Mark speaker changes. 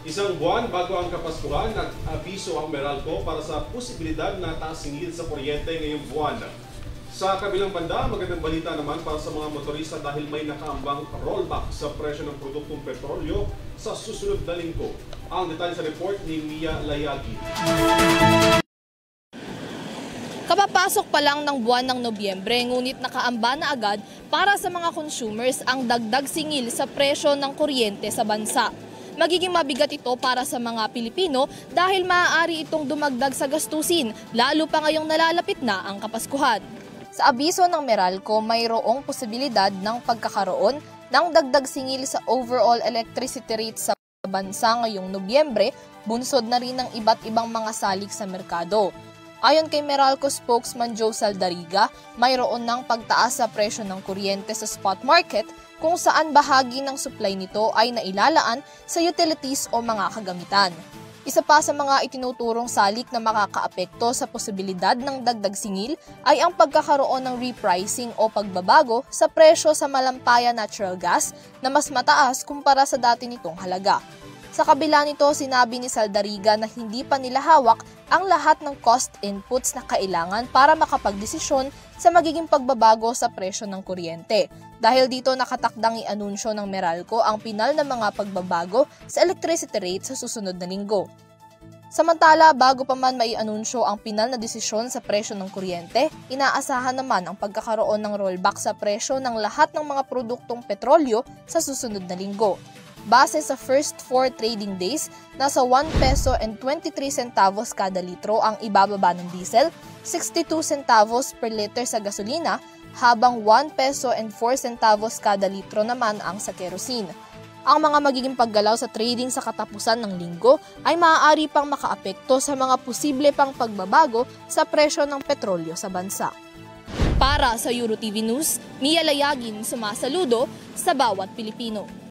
Speaker 1: Isang buwan bago ang Kapaskuhan, nag-abiso ang Meralco para sa posibilidad na taas-singil sa kuryente ngayong buwan. Sa kabilang banda, magandang balita naman para sa mga motorista dahil may nakaambang rollback sa presyo ng produktong petrolyo sa susunod na linggo. Ang detalye sa report ni Mia Layagi.
Speaker 2: Kapapasok pa lang ng buwan ng Nobyembre, ngunit nakaamba na agad para sa mga consumers ang dagdag singil sa presyo ng kuryente sa bansa. Magiging mabigat ito para sa mga Pilipino dahil maaari itong dumagdag sa gastusin, lalo pa ngayong nalalapit na ang Kapaskuhan. Sa abiso ng Meralco, mayroong posibilidad ng pagkakaroon ng dagdag singil sa overall electricity rate sa bansa ngayong Nobyembre, bunsod na rin ng iba't ibang mga salik sa merkado. Ayon kay Meralco spokesman Joe Saldariga, mayroon ng pagtaas sa presyo ng kuryente sa spot market kung saan bahagi ng supply nito ay nailalaan sa utilities o mga kagamitan. Isa pa sa mga itinuturong salik na makakaapekto sa posibilidad ng dagdag singil ay ang pagkakaroon ng repricing o pagbabago sa presyo sa malampaya natural gas na mas mataas kumpara sa dati nitong halaga. Sa kabila nito, sinabi ni Saldariga na hindi pa nila hawak ang lahat ng cost inputs na kailangan para makapagdesisyon sa magiging pagbabago sa presyo ng kuryente. Dahil dito nakatakdang i-anunsyo ng Meralco ang pinal na mga pagbabago sa electricity rate sa susunod na linggo. Samantala, bago pa man mai-anunsyo ang pinal na desisyon sa presyo ng kuryente, inaasahan naman ang pagkakaroon ng rollback sa presyo ng lahat ng mga produktong petrolyo sa susunod na linggo. Base sa first 4 trading days, nasa 1 peso and 23 centavos kada litro ang ibababa ng diesel, 62 centavos per liter sa gasolina, habang 1 peso and 4 centavos kada litro naman ang sa kerosene. Ang mga magiging paggalaw sa trading sa katapusan ng linggo ay maaari pang makaapekto sa mga posible pang pagbabago sa presyo ng petrolyo sa bansa. Para sa EuroTV News, Mia Layagin, sumasaludo sa bawat Pilipino.